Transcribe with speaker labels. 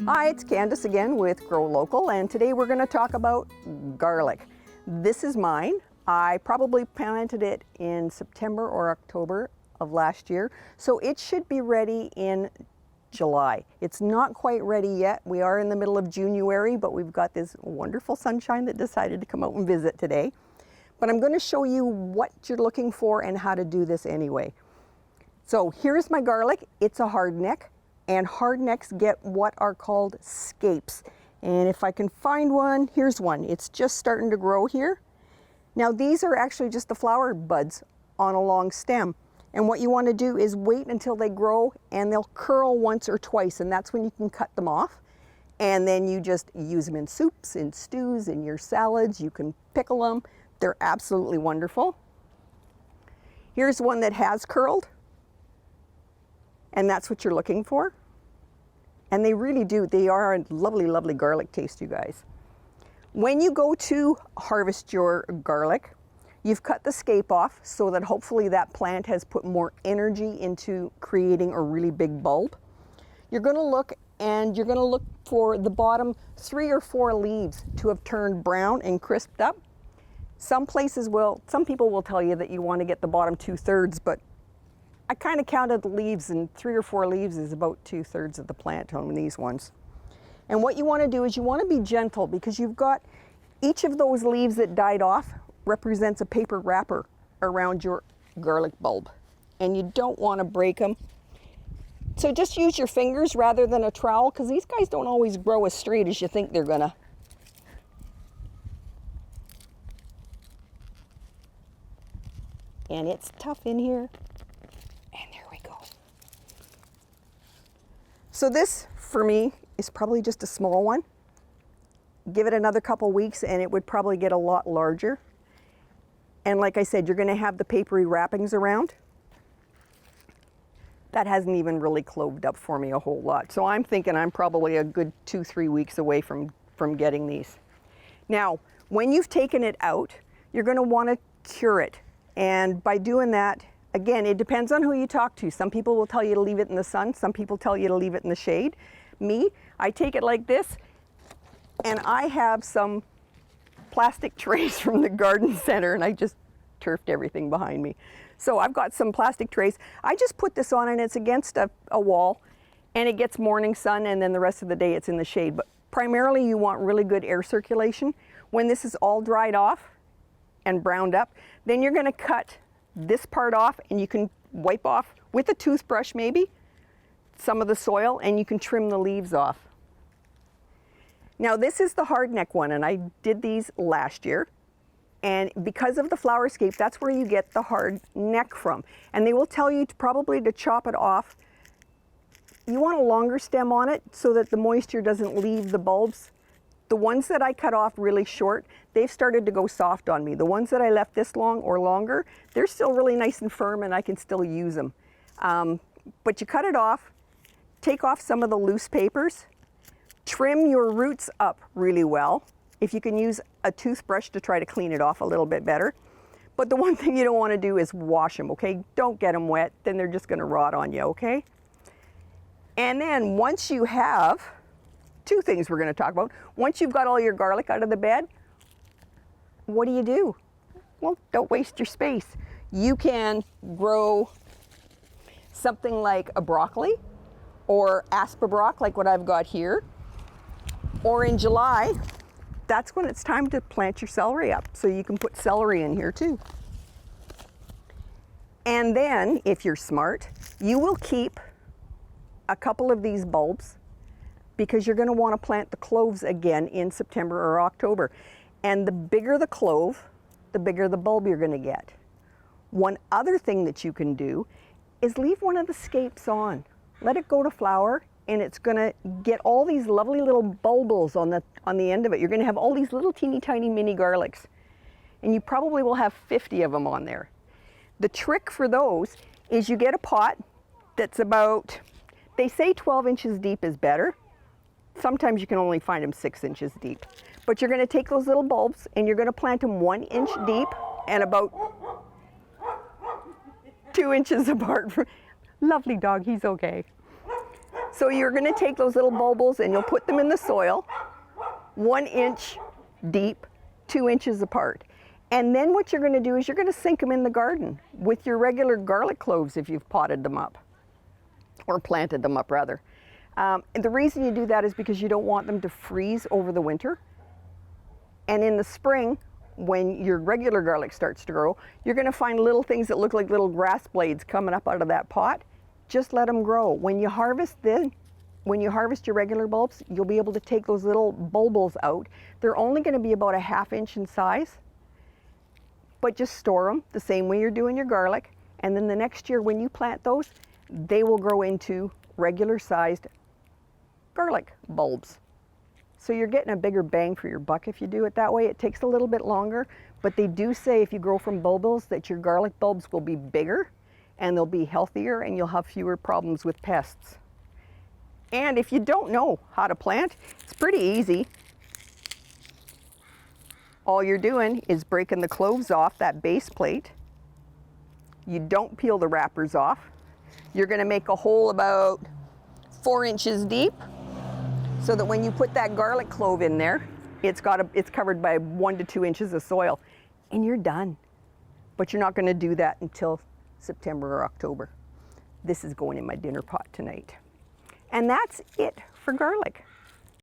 Speaker 1: Hi, it's Candice again with Grow Local, and today we're going to talk about garlic. This is mine. I probably planted it in September or October of last year, so it should be ready in July. It's not quite ready yet. We are in the middle of January, but we've got this wonderful sunshine that decided to come out and visit today. But I'm going to show you what you're looking for and how to do this anyway. So here's my garlic. It's a hardneck. And hardnecks get what are called scapes. And if I can find one, here's one. It's just starting to grow here. Now these are actually just the flower buds on a long stem. And what you want to do is wait until they grow and they'll curl once or twice, and that's when you can cut them off. And then you just use them in soups, in stews, in your salads. You can pickle them. They're absolutely wonderful. Here's one that has curled. And that's what you're looking for. And they really do. They are a lovely, lovely garlic taste, you guys. When you go to harvest your garlic, you've cut the scape off so that hopefully that plant has put more energy into creating a really big bulb. You're going to look, and you're going to look for the bottom 3 or 4 leaves to have turned brown and crisped up. Some people will tell you that you want to get the bottom 2/3, but I kind of counted the leaves, and 3 or 4 leaves is about 2/3 of the plant on these ones. And what you want to do is you want to be gentle, because you've got each of those leaves that died off represents a paper wrapper around your garlic bulb, and you don't want to break them. So just use your fingers rather than a trowel, because these guys don't always grow as straight as you think they're gonna. And it's tough in here. And there we go. So this, for me, is probably just a small one. Give it another couple weeks and it would probably get a lot larger. And like I said, you're going to have the papery wrappings around. That hasn't even really cloved up for me a whole lot. So I'm thinking I'm probably a good 2-3 weeks away from getting these. Now, when you've taken it out, you're going to want to cure it. And by doing that, again, it depends on who you talk to. Some people will tell you to leave it in the sun. Some people tell you to leave it in the shade. Me, I take it like this, and I have some plastic trays from the garden center, and I just turfed everything behind me. So I've got some plastic trays. I just put this on, and it's against a wall, and it gets morning sun, and then the rest of the day it's in the shade. But primarily you want really good air circulation. When this is all dried off and browned up, then you're going to cut this part off, and you can wipe off with a toothbrush maybe some of the soil, and you can trim the leaves off. Now this is the hardneck one, and I did these last year, and because of the flower scape, that's where you get the hard neck from. And they will tell you probably to chop it off. You want a longer stem on it so that the moisture doesn't leave the bulbs. The ones that I cut off really short, they've started to go soft on me. The ones that I left this long or longer, they're still really nice and firm, and I can still use them. But you cut it off, take off some of the loose papers, trim your roots up really well. If you can use a toothbrush to try to clean it off a little bit better. But the one thing you don't want to do is wash them, okay? Don't get them wet, then they're just going to rot on you, okay? And then once you have, 2 things we're going to talk about. Once you've got all your garlic out of the bed, what do? Well, don't waste your space. You can grow something like a broccoli or asperbrock, like what I've got here. Or in July, that's when it's time to plant your celery up. So you can put celery in here too. And then, if you're smart, you will keep a couple of these bulbs, because you're going to want to plant the cloves again in September or October. And the bigger the clove, the bigger the bulb you're going to get. One other thing that you can do is leave one of the scapes on. Let it go to flower, and it's going to get all these lovely little bulbils on the end of it. You're going to have all these little teeny tiny mini garlics. And you probably will have 50 of them on there. The trick for those is you get a pot that's about, they say 12 inches deep is better. Sometimes you can only find them 6 inches deep. But you're going to take those little bulbs and you're going to plant them 1 inch deep and about 2 inches apart from, lovely dog, he's okay. So you're going to take those little bulbils and you'll put them in the soil, 1 inch deep, 2 inches apart. And then what you're going to do is you're going to sink them in the garden with your regular garlic cloves if you've potted them up, or planted them up rather. And the reason you do that is because you don't want them to freeze over the winter. And in the spring, when your regular garlic starts to grow, you're going to find little things that look like little grass blades coming up out of that pot. Just let them grow. When you harvest your regular bulbs, you'll be able to take those little bulbils out. They're only going to be about a 1/2 inch in size, but just store them the same way you're doing your garlic. And then the next year when you plant those, they will grow into regular sized garlic bulbs. So you're getting a bigger bang for your buck if you do it that way. It takes a little bit longer, but they do say if you grow from bulbils that your garlic bulbs will be bigger and they'll be healthier and you'll have fewer problems with pests. And if you don't know how to plant, it's pretty easy. All you're doing is breaking the cloves off that base plate. You don't peel the wrappers off. You're going to make a hole about 4 inches deep so that when you put that garlic clove in there, it's covered by 1 to 2 inches of soil, and you're done. But you're not going to do that until September or October. This is going in my dinner pot tonight. And that's it for garlic.